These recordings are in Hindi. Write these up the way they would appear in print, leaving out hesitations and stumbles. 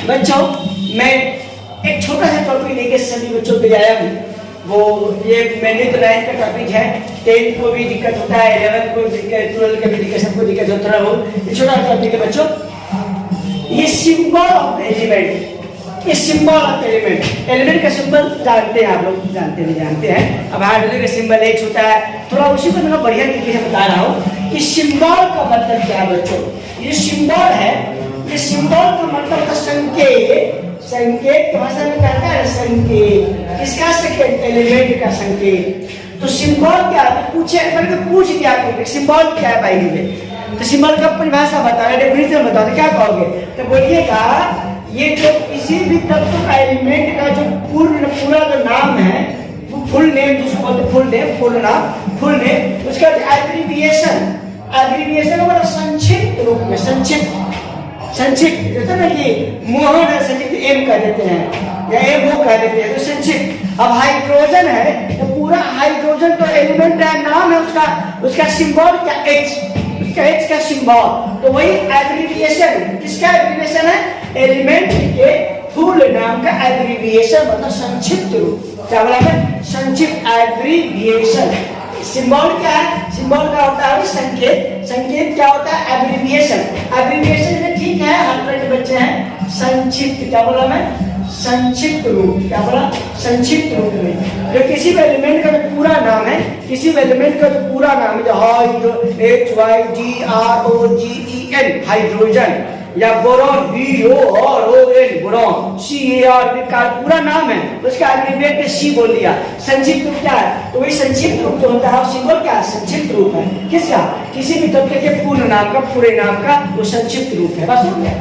बच्चों मैं एक छोटा सा टॉपिक लेके सभी बच्चों के आया हूँ। वो ये मैंने तो 9th का टॉपिक है, 10th को भी दिक्कत होता है, 11th को दिक्कत, 12th का भी दिक्कत, सबको दिक्कत होता है। वो ये छोटा टॉपिक है बच्चों, ये सिंबल ऑफ एलिमेंट, ये सिंबल ऑफ एलिमेंट। एलिमेंट का सिंबल जानते हैं आप लोग, जानते हैं। अब हाइड्रोजन का सिंबल H होता है, थोड़ा उसी को मैं बढ़िया तरीके से बता रहा हूँ कि सिंबल का मतलब क्या है बच्चों। ये सिंबल है, ये सिंबल का मतलब है संकेत। संकेत भाषा में कहता है संकेत, किसका संकेत? एलिमेंट का संकेत। तो सिंबल क्या है? पूछ दिया आपको सिंबल क्या है भाई में, तो सिंबल का परिभाषा बताओ, डेफिनेशन बताओ, तो क्या कहोगे? तो बोलिएगा ये जो किसी भी तत्व का एलिमेंट का जो पूरा जो नाम है, वो फुल नेम जिसको बोलते फुल नेम, फुल नेम, उसका एब्रिविएशन मतलब संक्षिप्त रूप में, संक्षिप्त होता है ना कि मोहन है, संक्षिप्त एम कह देते हैं या एम वो कह देते हैं, तो संक्षिप्त। अब हाइड्रोजन है तो पूरा हाइड्रोजन तो एलिमेंट है, नाम है उसका सिंबल क्या? H का सिंबल। तो वही एब्रिविएशन, किसका एब्रिविएशन है? एलिमेंट के फुल नाम का एब्रिविएशन मतलब संक्षिप्त रूप। क्या बोला मैं? संक्षिप्त एब्रिविएशन। सिंबल क्या है? सिंबल का होता है संकेत, संकेत क्या होता है? एब्रिविएशन। एब्रिविएशन से ठीक है, हर तरह के बच्चे हैं। संक्षिप्त, क्या बोला मैं? संक्षिप्त रूप। क्या बोला? संक्षिप्त रूप में जो किसी भी एलिमेंट का जो पूरा नाम है, किसी भी एलिमेंट का जो पूरा नाम है, जो HYDROGEN हाइड्रोजन, या बोरॉन BORON बोरॉन, CAR का पूरा नाम है, उसका एब्रिविएट C बोल दिया। संक्षिप्त रूप क्या है? तो वही संक्षिप्त रूप जो होता है सिंबल क्या है? संक्षिप्त रूप है। किसका? किसी भी तत्व के पूर्ण नाम का, पूरे नाम का वो संक्षिप्त रूप है। बस हो गया।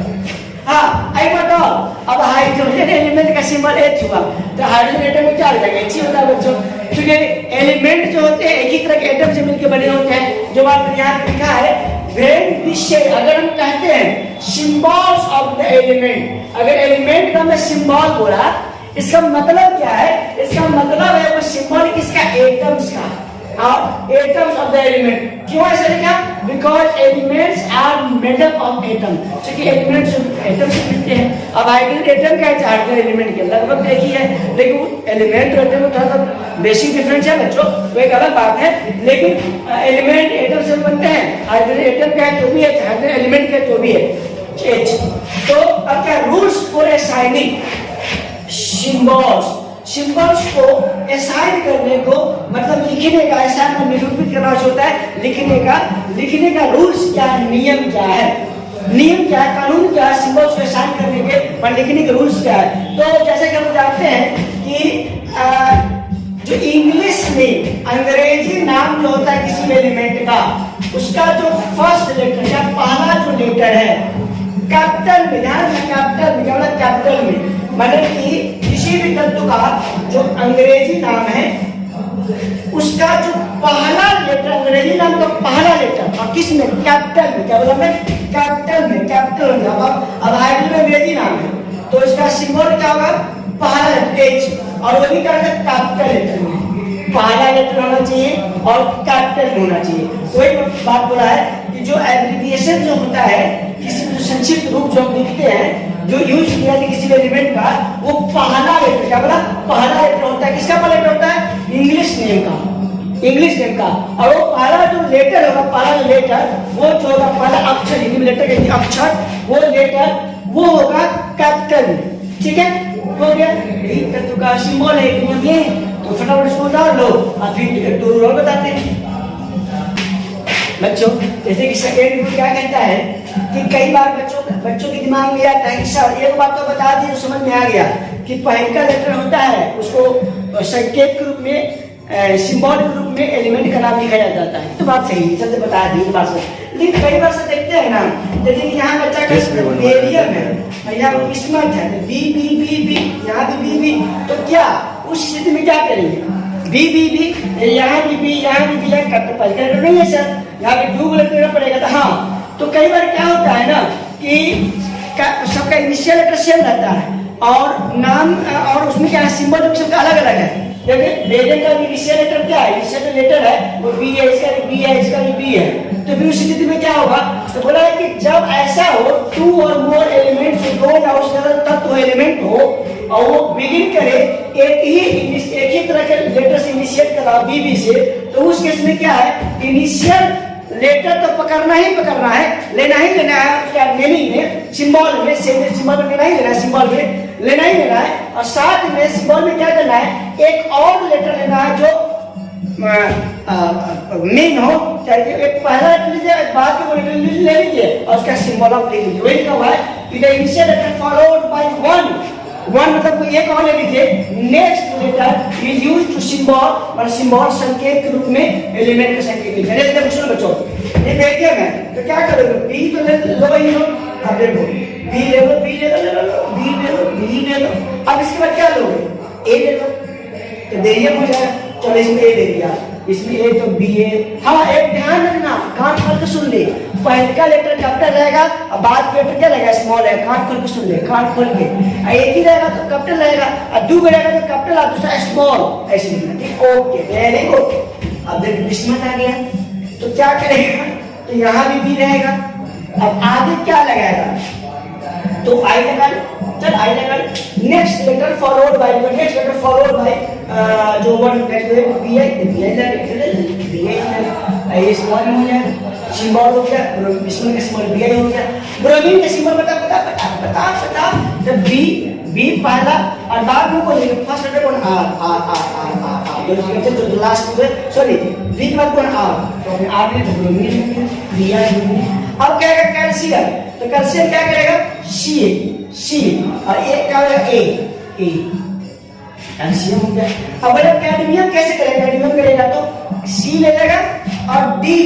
हाँ, आई बताओ, अब हाइड्रोजन एलिमेंट का सिंबल H हुआ, तो हाइड्रोजन एटम में क्या हो जाएगा? H होता है बच्चों, क्योंकि एलिमेंट जो होते हैं एक ही तरह के एटम से मिलकर बने होते हैं। जो बात यहाँ लिखा है, वेन विषय, अगर हम कहते हैं सिंबल्स ऑफ द एलिमेंट, अगर एलिमेंट का मैं सिंबल बोला, इसका मतलब क्या है? इसका मतलब है वो सिंबल किसका? एटम्स का, और एटम्स ऑफ द एलिमेंट। क्यों ऐसा लिखा? Because elements are made up of atom, क्योंकि एलिमेंट्स एटम से मिलते हैं। अब हाइड्रोजन एटम क्या है? हाइड्रोजन एलिमेंट के लगभग एक ही है, लेकिन एलिमेंट और एटम में थोड़ा सा बेसिक डिफरेंस है बच्चों, वो एक अलग बात है। लेकिन एलिमेंट एटम से बनते हैं। हाइड्रोजन एटम का है तो भी है, हाइड्रोजन एलिमेंट का तो भी है H। तो अब क्या रूल्स फॉर असाइनिंग सिंबल्स को असाइन करने को, मतलब लिखने का, असाइन को निरूपित करना होता है, लिखने का रूल्स क्या है? नियम क्या है? नियम क्या है? कानून क्या है? सिंबल्स को असाइन करने के और लिखने के रूल्स क्या है? तो जैसे कि हम जानते हैं कि जो इंग्लिश में अंग्रेजी नाम जो होता है किसी एलिमेंट का, उसका जो फर्स्ट लेटर या पहला जो लेटर है कैपिटल में, ध्यान रखना कैपिटल में, क्या बोला? कैपिटल में, मतलब कि किसी भी तत्व का जो अंग्रेजी नाम है उसका जो पहला लेटर, अंग्रेजी नाम का पहला लेटर, और किस में? कैपिटल में। क्या बोला मैं? कैपिटल में, कैपिटल में। अब हाइड्रोजन में अंग्रेजी नाम है तो इसका सिंबल क्या होगा? पहला H, और वो भी क्या होगा? कैपिटल लेटर में, पहला लेटर होना चाहिए और कैपिटल होना चाहिए। तो एक बात बोला है कि जो एब्रिविएशन जो होता है, किसी जो संक्षिप्त रूप जो हम लिखते हैं, जो यूज किया है किसी एलिमेंट का, वो पहला लेटर, क्या बोला? पहला लेटर होता है। किसका पहला लेटर होता है? इंग्लिश नेम का, और वो पहला जो लेटर होगा, पहला लेटर वो जो होगा, पहला अक्षर, हिंदी में लेटर कहते हैं अक्षर, वो लेटर वो होगा कैपिटल। ठीक है, हो गया। यही तत्व का सिंबल है, नियम ये। तो फटाफट इसको डाल लो और फिर दो रूल बताते हैं बच्चों। जैसे कि सेकेंड रूल क्या कहता है कि कई बार बच्चों के दिमाग में आता है कि सर एक बात तो बता दी, तो समझ में आ गया कि पहले का लेटर होता है उसको संकेत के रूप में, सिंबल के रूप में एलिमेंट का नाम लिखा जाता है। तो बात सही है, सबसे बता दी बात से। लेकिन कई बार से देखते हैं ना, जैसे कि यहाँ बच्चा का बेरियम है, यहाँ किस्मत है, बी, यहाँ भी बी, तो क्या उस स्थिति में क्या करेंगे? बी, यहाँ भी यहाँ कट नहीं है सर, यहाँ पे डूब लेना पड़ेगा। तो हाँ, तो कई बार क्या होता है ना कि सबका इनिशियल लेटर सेम रहता है और नाम और उसमें क्या है? सिंबल सबका अलग अलग है। देखिए बेरियम का इनिशियल लेटर क्या है? इनिशियल लेटर है वो बी है, इसका भी बी है, इसका भी बी बी है। तो फिर उस स्थिति में क्या होगा, तो बोला है कि जब ऐसा हो, टू और मोर एलिमेंट से दो या उससे ज्यादा तत्व एलिमेंट हो और वो बिगिन करे एक ही तरह के लेटर से इनिशिएट करा बी से, तो उस केस में क्या है, इनिशियल लेटर तो पकड़ना ही पकड़ना है, लेना ही लेना है, उसका नेमिंग में, सिंबल में, सिंबल में लेना ही लेना है, सिंबल में लेना ही लेना है, और साथ में सिंबल में क्या करना है, एक और लेटर लेना है जो मेन हो, चाहे एक पहला लेटर लीजिए, बाद में लेटर ले लीजिए और उसका सिंबल आप ले लीजिए। वही कब है कि the initial letter followed by one मतलब कोई एक और ले लीजिए, next letter is used to symbol, और सिंबल संकेत के रूप में एलिमेंट का संकेत लिखा है। जैसे सुनो बच्चों, ये देखिए मैं तो क्या करोगे, बी तो ले लो ही लो, अब देखो बी ले लो, बी ले लो, बी ले लो, बी ले लो, अब इसके बाद क्या लोगे, ए ले लो, तो देखिए हो जाएगा। चलो इसमें ए ले लिया, इसमें ए तो बी ए। हाँ एक ध्यान रखना, कान खोल के सुन ले, पहले का लेटर कैपिटल रहेगा और बाद का लेटर क्या रहेगा, स्मॉल है, कान खोल के सुन ले, कान खोल के। एक ही रहेगा तो कैपिटल रहेगा और दो रहेगा तो कैपिटल और दूसरा स्मॉल, ऐसे लिखना, ठीक, ओके वेरी गुड। अब देख बिस्मत आ गया तो क्या करेगा, तो यहाँ भी बी रहेगा, अब आगे क्या लगाएगा, तो आई लगा लो, चल आई लगा लो, next letter followed by, next letter followed by जो वर्ड नेक्स्ट है बी आई, बी आई ये स्मॉल में हो जाएगा, सिंबल हो गया, इसमें का सिंबल बी आई हो गया, ब्रोमीन का सिंबल बता बता बता बता बता, जब बी बी पहला और बाद में कौन, फर्स्ट लेटर कौन, R R R R R R, जो लास्ट में सॉरी बी के बाद कौन, आर, तो आर में ब्रोमीन बी आई। अब क्या करेगा कैल्शियम, तो कैल्शियम क्या करेगा, सी और एक क्या होगा, ए कैल्शियम हो गया। अब बोले कैडमियम कैसे करेगा, कैडमियम करेगा तो सी ले लेगा और डी,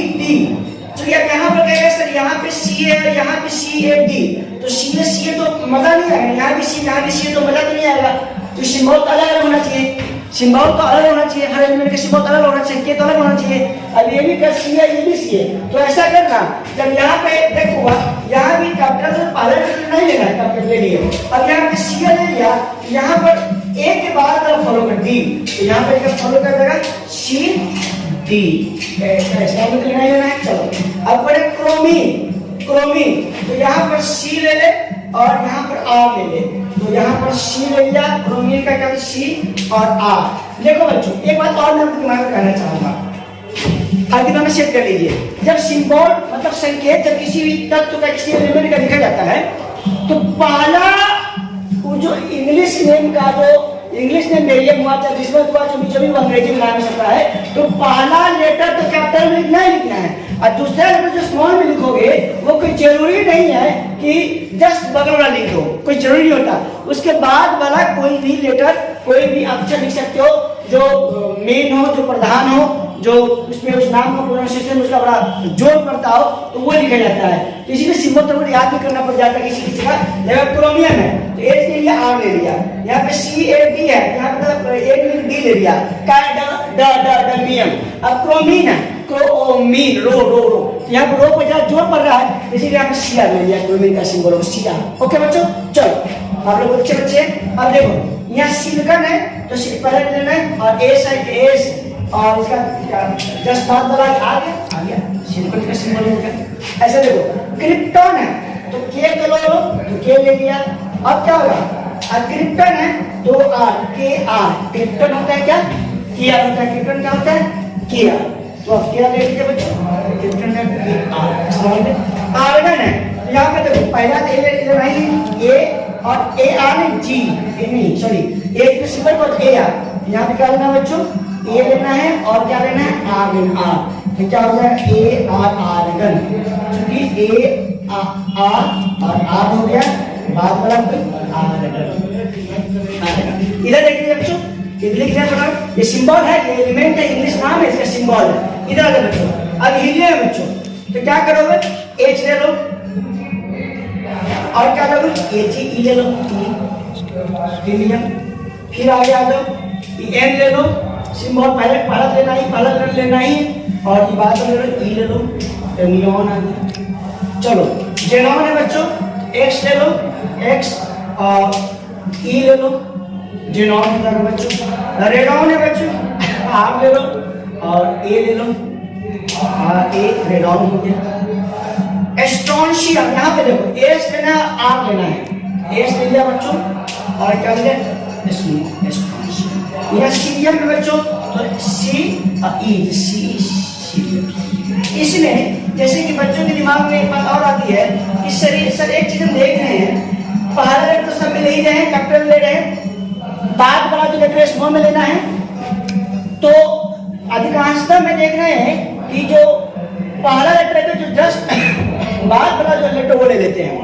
तो यहाँ पर कहेगा सर यहाँ पे सी है और यहाँ पे सी है डी, तो सी है तो मजा नहीं आएगा, यहाँ भी सी है तो मजा तो नहीं आएगा, तो सिंबल तो अलग अलग होना चाहिए, सिंबल तो अलग होना चाहिए, हर एलिमेंट का सिंबल अलग होना चाहिए, संकेत अलग होना चाहिए। अब ये भी का सी है, ये भी सी है, तो ऐसा करना, जब यहाँ पे देखो यहाँ भी कैपिटल से पहले लेटर नहीं लेना है, कैपिटल ले लिए, अब यहाँ पे सी ले लिया, यहाँ पर ए के बाद अगर फॉलो कर डी, तो यहाँ पे अगर फॉलो कर देगा सी डी, ऐसा मतलब नहीं लेना है। चलो अब पढ़े क्रोमीन, तो यहाँ पर सी ले ले और यहाँ पर आर ले ले, तो यहाँ पर सी ले लिया, क्रोमीन का क्या, सी और आर। देखो बच्चों एक बात और मैं आपके दिमाग में कहना चाहूंगा, आप दिमाग में सेट कर लीजिए, जब सिंबल मतलब संकेत जब किसी भी तत्व का किसी एलिमेंट का लिखा जाता है, तो पहला वो जो इंग्लिश नेम का जो इंग्लिश नेम वेरिएबल हुआ था जिसमें हुआ जो भी अंग्रेजी में नाम सकता है, तो पहला लेटर तो कैपिटल में लिखना ही लिखना है, और दूसरा लेटर जो स्मॉल में लिखोगे वो कोई जरूरी नहीं है कि जस्ट बगल वाला लिख दो, कोई जरूरी नहीं होता, उसके बाद वाला कोई भी लेटर कोई भी अक्षर लिख सकते हो जो मेन हो, जो प्रधान हो, जो उसमें उस नाम का प्रोनाउंसिएशन उसका बड़ा जोर पड़ता हो, तो वो लिखा जाता है। तो इसीलिए सिंबल तो याद भी करना पड़ जाता है, किसी का जगह क्रोमियम है तो एच के लिए आर ले लिया, यहाँ पे सी ए डी है, यहाँ पे ए डी ले लिया, कार्डमियम। अब क्रोमीन है, क्रोमीन रो रो रो, यहाँ पे रो पर ज्यादा जोर पड़ रहा है, इसीलिए यहाँ पे सी आर ले लिया, क्रोमीन का सिंबल सी आर। ओके बच्चों, चलो आप लोग अच्छे बच्चे। अब देखो यहाँ सिलिकॉन है तो पहले लेना है, और ए साइड एस और इसका जस्ट बाद वाला आ गया सिलिकॉन का सिंबल हो गया। ऐसे देखो क्रिप्टॉन है तो के कलो तो के ले लिया। अब क्या होगा, अब क्रिप्टॉन है तो आर, के आर, क्रिप्टॉन होता है क्या, किया होता है, क्रिप्टॉन क्या होता है, किया, तो अब क्या ले लीजिए बच्चों, क्रिप्टॉन का के आर। समझ में आर्गन है तो यहाँ पे देखो पहला ले नहीं ए और ए आर नहीं जी, नहीं सॉरी ए के सिंबल पर ए आर, यहाँ पे क्या लेना है बच्चों, ए लेना है और क्या लेना है आर्गन आर, तो क्या हो जाएगा ए आर आर्गन, क्योंकि ए आर और आर हो गया बाद वाला कोई आर्गन। इधर देखिए बच्चों, इधर लिख दिया बना, ये सिंबल है, ये एलिमेंट है, इंग्लिश नाम है इसका, सिंबल है। इधर आ जाओ बच्चों, अब हीलियम है बच्चों, तो क्या करोगे एच ले लो और क्या करोगे एच ई ले लो, हीलियम। फिर आगे आ जाओ एन ले लो, सिंबल पहले पहला लेना ही, पहला लेना ही, और ये बाद में ले लो ई ले लो, तो नियॉन आ गया। चलो जेनॉन है बच्चों, एक्स ले लो, एक्स और ई ले लो, जेनॉन होता बच्चों। रेनॉन है बच्चों, आर ले लो और ए ले लो, एक रेडॉन हो गया। स्ट्रोंशियम, यहाँ पे देखो एस लेना आर लेना है, एस ले लिया बच्चों और क्या लिया इसमें स्ट्रोंशियम। यह सीरियम में बच्चों तो सी ई सी। इसमें जैसे कि बच्चों के दिमाग में एक बात और आती है कि सर एक चीज हम देख रहे हैं, पहला लेटर तो सब में ले ही रहे हैं, कैपिटल ले रहे हैं, बाद वाला जो लेटर स्मॉल में लेना है। तो अधिकांशतः में देख रहे हैं कि जो पहला लेटर है जो जस्ट बाद वाला जो लेटर वो ले लेते हैं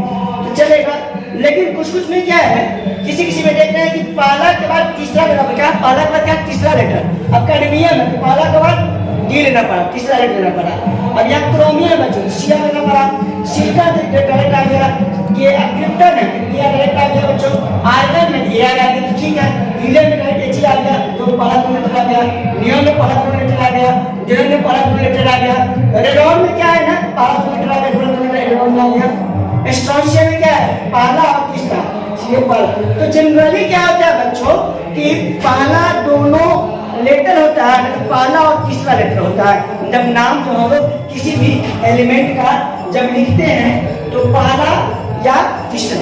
तो चलेगा। लेकिन कुछ कुछ में क्या है, किसी किसी में देख रहे हैं कि पहला के बाद तीसरा लेटर, क्या पहला के बाद क्या तीसरा लेटर। अब कैडमियम है तो पहला के बाद डी लेना पड़ा, तीसरा लेटर लेना पड़ा। अब यहाँ क्रोमियम है सी लेना पड़ा, सिलिकॉन डायरेक्ट आ गया, ये क्रिप्टन है ये डायरेक्ट आ गया बच्चों, आयरन में ये आ गया ठीक है, हीलियम में डायरेक्ट एच आ गया तो पहला लेटर आ गया, नियॉन में पहला लेटर आ गया, जेरन में पहला लेटर आ गया, रेडॉन में क्या है ना पहला लेटर आ गया, दूसरा लेटर रेडॉन में आ गया। स्ट्रोंशियम में क्या है पहला और तीसरा सिंपल। तो जनरली क्या होता है बच्चों कि पहला दोनों लेटर होता है, तो पहला और तीसरा लेटर होता है। जब नाम जो हम लोग किसी भी एलिमेंट का जब लिखते हैं तो पहला या तीसरा,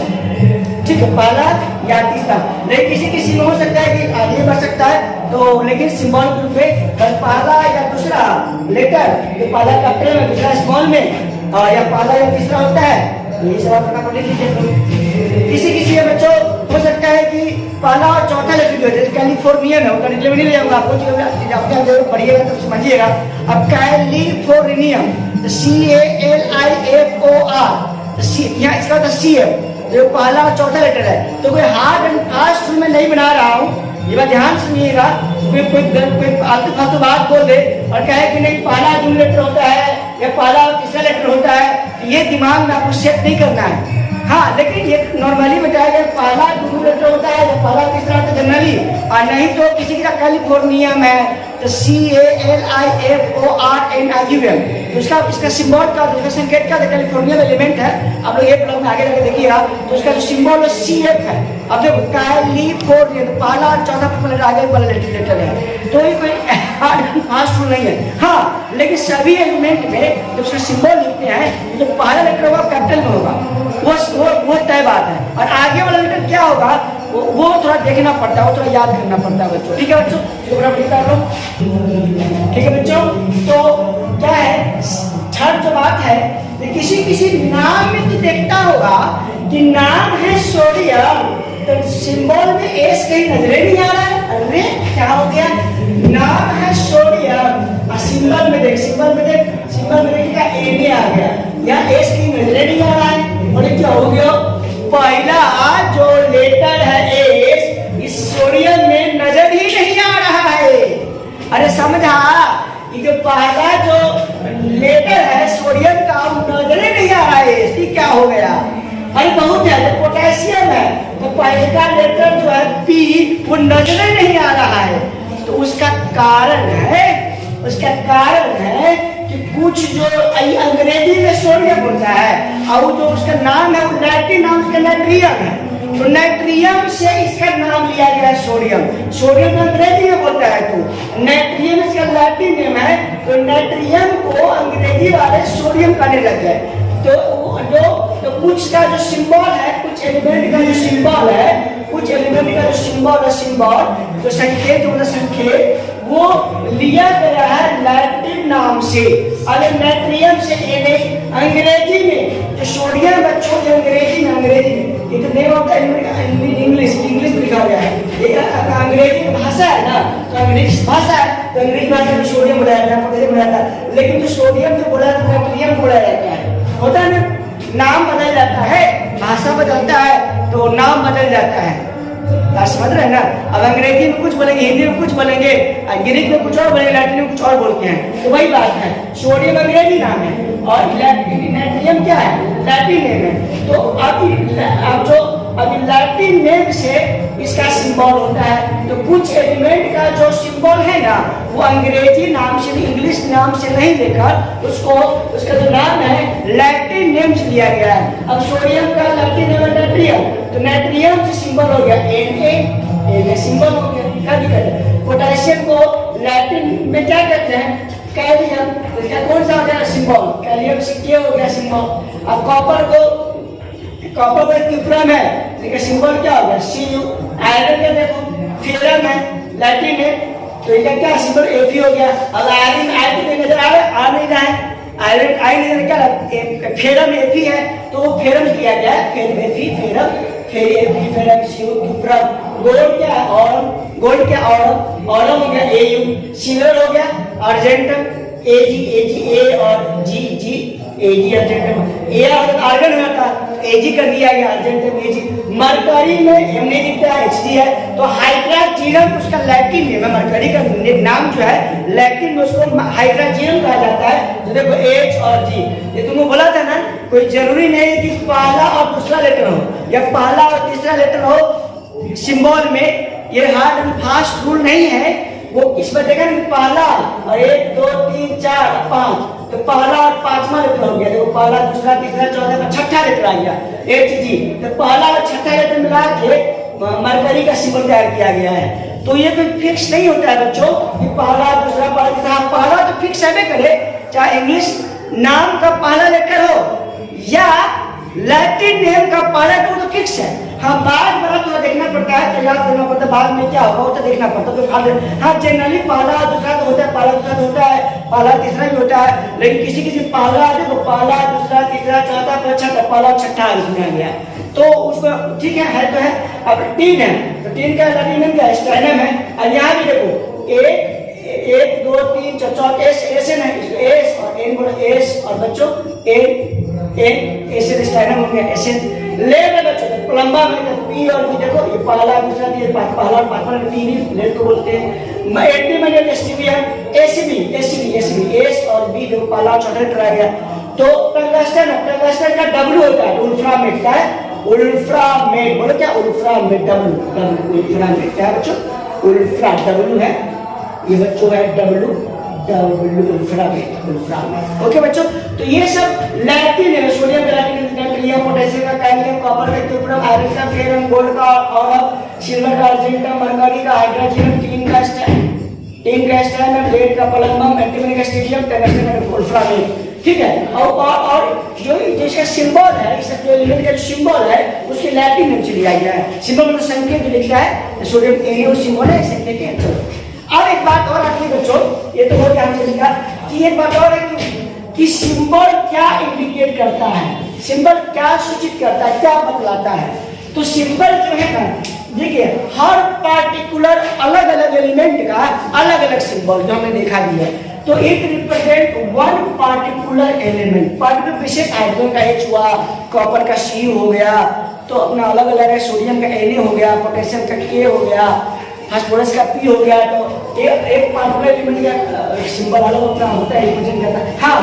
ठीक है, पहला या तीसरा। लेकिन किसी किसी में हो सकता है कि आगे बढ़ सकता है तो, लेकिन सिंबॉलिक रूप में बस पहला या दूसरा लेटर, तो पहला कैपिटल में दूसरा स्मॉल में, और या पहला या तीसरा होता है। यही सब अपना पढ़ लीजिए। किसी किसी में बच्चों हो सकता है कि पहला और चौथा लेटर जो है कैलिफोर्नियम है, उसका डिटेल में नहीं ले जाऊंगा आपको, जब पढ़िएगा तो समझिएगा। अब कैलिफोर्नियम CALIFOR, यहाँ इसका होता सी है जो पहला और चौथा लेटर है। तो कोई हार्ड एंड फास्ट रूल में नहीं बना रहा हूँ, ये बात ध्यान सुनिएगा। कोई आलतू फालतू बात बोल दे और कहे कि नहीं पहला जो लेटर होता है या पहला और तीसरा लेटर होता है, तो ये दिमाग में आपको सेट नहीं करना है। हाँ, लेकिन ये नॉर्मली बताया गया पहला जो लेटर होता है या पहला तीसरा तो जनरली, और नहीं तो किसी का कैलिफोर्नियम है तो CALIFORNIUM, तो इसका सिंबल का जो संकेत का कैलिफोर्नियम एलिमेंट है। आप लोग ये ब्लॉग में आगे जाके देखिएगा तो उसका जो सिंबल है CF है। अब देखो कैलिफोर्निया तो पहला और चौथा लेटर आगे वाला लेटर है, तो ये कोई फास्ट रूल नहीं है। हाँ, लेकिन सभी एलिमेंट में जब उसका सिंबल लिखते हैं तो पहला लेटर होगा कैपिटल में होगा, वो तय बात है। और आगे वाला लेटर क्या होगा वो थोड़ा देखना पड़ता है, वो थोड़ा याद करना पड़ता है बच्चों। ठीक है बच्चों, ठीक है बच्चों। तो क्या है थर्ड जो बात है, किसी किसी नाम में तो देखता होगा कि नाम है सोडियम, तो सिंबल में एस कहीं नजरे नहीं आ रहा है। अरे क्या हो गया, नाम है सोडियम और सिंबल में देख क्या ए आ गया, या एस कहीं नजरे नहीं आ रहा है। और क्या हो गया, पहला जो लेटर है एस इस सोडियम में नजर ही नहीं आ रहा है। अरे समझा, ये जो पहला जो लेटर है सोडियम का नजर ही नहीं आ रहा है, इसकी क्या हो गया। अरे बहुत है, तो पोटेशियम है तो पहला लेटर जो है पी वो नजर ही नहीं आ रहा है। तो उसका कारण है कि कुछ जो अंग्रेजी में सोडियम होता है और जो उसका नाम है वो लैटिन नाम उसका नाइट्रियम है, तो नाइट्रियम से इसका नाम लिया गया है सोडियम अंग्रेजी में बोलता है, तो नाइट्रियम इसका लैटिन नेम है, तो नाइट्रियम को अंग्रेजी वाले सोडियम कहने लग गए। तो कुछ का जो सिंबल है, कुछ एलिमेंट का जो सिंबल है, जो संकेत वो लिया गया है लैटिन नाम से। अगर नाइट्रियम से अंग्रेजी में जो सोडियम बच्चों के अंग्रेजी में ये तो नेम ऑफ द इंग्लिश में लिखा गया है, ये अंग्रेजी भाषा है ना, तो अंग्रेजी भाषा है तो अंग्रेजी भाषा में सोडियम बोला जाता है, लेकिन जो सोडियम जो बोला जाता है नाइट्रियम बोला जाता है, होता है ना, नाम बदल जाता है, भाषा बदलता है तो नाम बदल जाता है। समझ रहे हैं ना। अब अंग्रेजी में कुछ बोलेंगे, हिंदी में कुछ बोलेंगे, ग्रीक में कुछ और बोलेंगे, लैटिन में कुछ और बोलते हैं, तो वही बात है। सोडियम अंग्रेजी नाम है और नाइट्रियम क्या है, लैटिन नेम है। तो अभी लैटिन नेम से इसका सिंबल होता है, तो कुछ एलिमेंट का जो सिंबल है ना वो अंग्रेजी नाम से, इंग्लिश नाम से नहीं लेकर उसका जो नाम है लैटिन नेम से लिया गया है। अब सोडियम का लैटिन नेम है नाइट्रियम, तो नाइट्रियम से सिंबल हो गया Na सिंबल हो गया, क्या दिक्कत है। पोटेशियम को लैटिन में क्या कहते हैं, कैलियम, तो इसका कौन सा हो गया सिंबल, कैलियम से के हो गया सिंबल। अब कॉपर को क्यूप्रम है, इसका सिंबल क्या हो गया Cu। आयरन का देखो फेरम है, लैटिन है, तो इसका क्या सिंबल Fe हो गया। अब आयरन आई नजर आ नहीं रहा है, आयरन आई नहीं क्या फेरम Fe है, तो वो फेरम लिया गया है, ferrum Fe ferrum ferrum Cu cuprum. Gold क्या है ऑरम, गोल्ड क्या ऑरम, ऑरम हो गया Au। सिल्वर हो गया अर्जेंटम, Ag और G Ag अर्जेंटम। ये आर्गन हुआ था Ag कर दिया गया अर्जेंटम Ag। मरकरी में M नहीं दिखता है Hg है, तो हाइड्रोजन उसका लैटिन नेम है, मरकरी का नाम जो है लैटिन में उसको हाइड्रोजन कहा जाता है। तो देखो H और G, ये तुमको बोला था ना, कोई जरूरी नहीं है कि पहला और दूसरा लेटर हो या पहला और तीसरा लेटर हो सिंबल में, ये हार्ड एंड फास्ट रूल नहीं है। वो इसमें देखा ना पहला और 1 2 3 4 5, तो पहला और पांचवा लेटर हो गया, देखो पहला दूसरा तीसरा चौथा छठा लेटर आ गया Hg, तो पहला और छठा लेटर मिला के मरकरी का सिंबल तैयार किया गया है। तो ये कोई फिक्स नहीं होता है बच्चों कि पहला दूसरा पहला तीसरा, पहला तो फिक्स है करे, चाहे इंग्लिश नाम का पहला लेटर हो या लैटिन नेम का पहला लेटर, तो फिक्स है। हाँ बाद में थोड़ा देखना पड़ता है, तैयार करना पड़ता है, बाद में क्या होगा वो तो देखना पड़ता है। तो हाँ जनरली पहला दूसरा तो होता है, पहला दूसरा तो होता है, पहला तीसरा भी होता है, लेकिन किसी किसी पहला देखो पहला दूसरा तीसरा चौथा पांचवा पहला छठा सुना गया, तो उसको ठीक है तो है। अब टीन है, तो टीन का लैटिन नेम क्या है स्टेनम है। और यहाँ भी देखो 1 2 3 4 एस है ना, एस और एन बोलो एस, और बच्चों एन एस स्टेनम हो गया एस। लेड है बच्चों प्लम्बा में पी और बी, देखो ये पहला दूसरा पहला और पांचवा पी भी लेड को बोलते हैं। एंटी मैग्नेट स्टीवियम एसीबी एस और बी, देखो पहला और चौथा लेटर आ गया। तो टंगस्टन का डब्ल्यू होता है, उल्फ्रामेट का है, उल्फ्रामेट बोलो क्या उल्फ्रामेट, डब्ल्यू उल्फ्रामेट क्या है बच्चों, उल्फ्रा डब्ल्यू है, ये बच्चों है डब्ल्यू उल्फ्रामेट। ओके बच्चों, तो ये सब लैटिन है, सोडियम का लैटिन, नाइट्रियम पोटेशियम का कैलियम, कॉपर का क्यूप्रम, आयरन का फेरम, गोल्ड का ऑरम, सिल्वर का अर्जेंटम, मरकरी का हाइड्रोजन, टीन का स्टैंड, लेड का प्लम्बम, एंटीमनी का स्टीरियम, टंगस्टन का उल्फ्रामेट। ठीक है, और जो जिसका सिंबल है, इस एलिमेंट का जो सिंबल है उसके लैटिन नेम से लिया गया है। सिंबल मतलब संकेत जो लिखता है, सोडियम एनओ सिंबल है, इसे लेके अब एक बात और आती है बच्चों, ये तो हो गया हमसे लिखा कि एक बात और है कि सिंबल क्या इंडिकेट करता है, सिंबल क्या सूचित करता है, क्या बतलाता है। तो सिंबल जो है ना, देखिए हर पार्टिकुलर अलग अलग एलिमेंट का अलग अलग सिंबल जो हमने देखा भी है, तो it represent one particular element, particular विशेष हाइड्रोजन का H हुआ, कॉपर का C हो गया, तो अपना अलग अलग है, सोडियम का Na हो गया, पोटेशियम का K हो गया, फास्फोरस का P हो गया। तो एक पार्टिकुलर एलिमेंट का सिंबल अलग अपना होता है, रिप्रेजेंट करता है। हाँ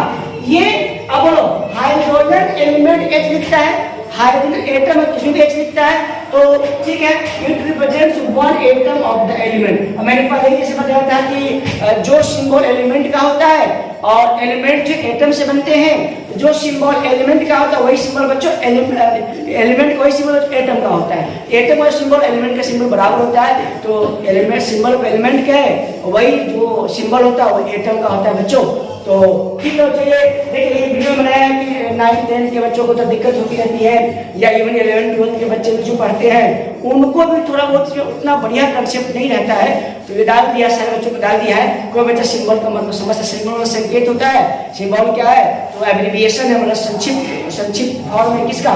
ये अब बोलो हाइड्रोजन एलिमेंट H लिखता है, हाइड्रोजन एटम है उसमें भी H लिखता है, तो ठीक है, it represents one atom of the element. मैंने पहले जैसे बताया था कि जो सिंबल एलिमेंट का होता है और एलिमेंट एटम से बनते हैं, जो सिंबल एलिमेंट का होता है वही सिंबल बच्चों एलिमेंट वही सिंबल एटम का होता है, एटम और सिंबल एलिमेंट का सिंबल बराबर होता है। तो एलिमेंट सिंबल एलिमेंट का है, वही जो सिंबल होता है वो एटम का होता है बच्चों। तो ठीक है, चलिए देखिए ये वीडियो बनाया है कि 9th 10th के बच्चों को तो दिक्कत होती रहती है, या इवन 11th 12th के बच्चे जो पढ़ते हैं उनको भी थोड़ा बहुत उतना बढ़िया कंसेप्ट नहीं रहता है, तो ये डाल दिया, सारे बच्चों को डाल दिया है। कोई बच्चा सिंबल का मतलब समझता, सिंबल में संकेत होता है, सिंबल क्या है तो एब्रिविएशन है, मतलब संक्षिप्त फॉर्म है, किसका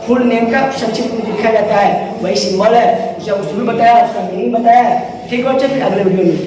फुल नेम का संक्षिप्त में लिखा जाता है, वही सिंबल है। उसमें बताया, उसका मीनिंग बताया। ठीक है बच्चे, फिर अगले वीडियो में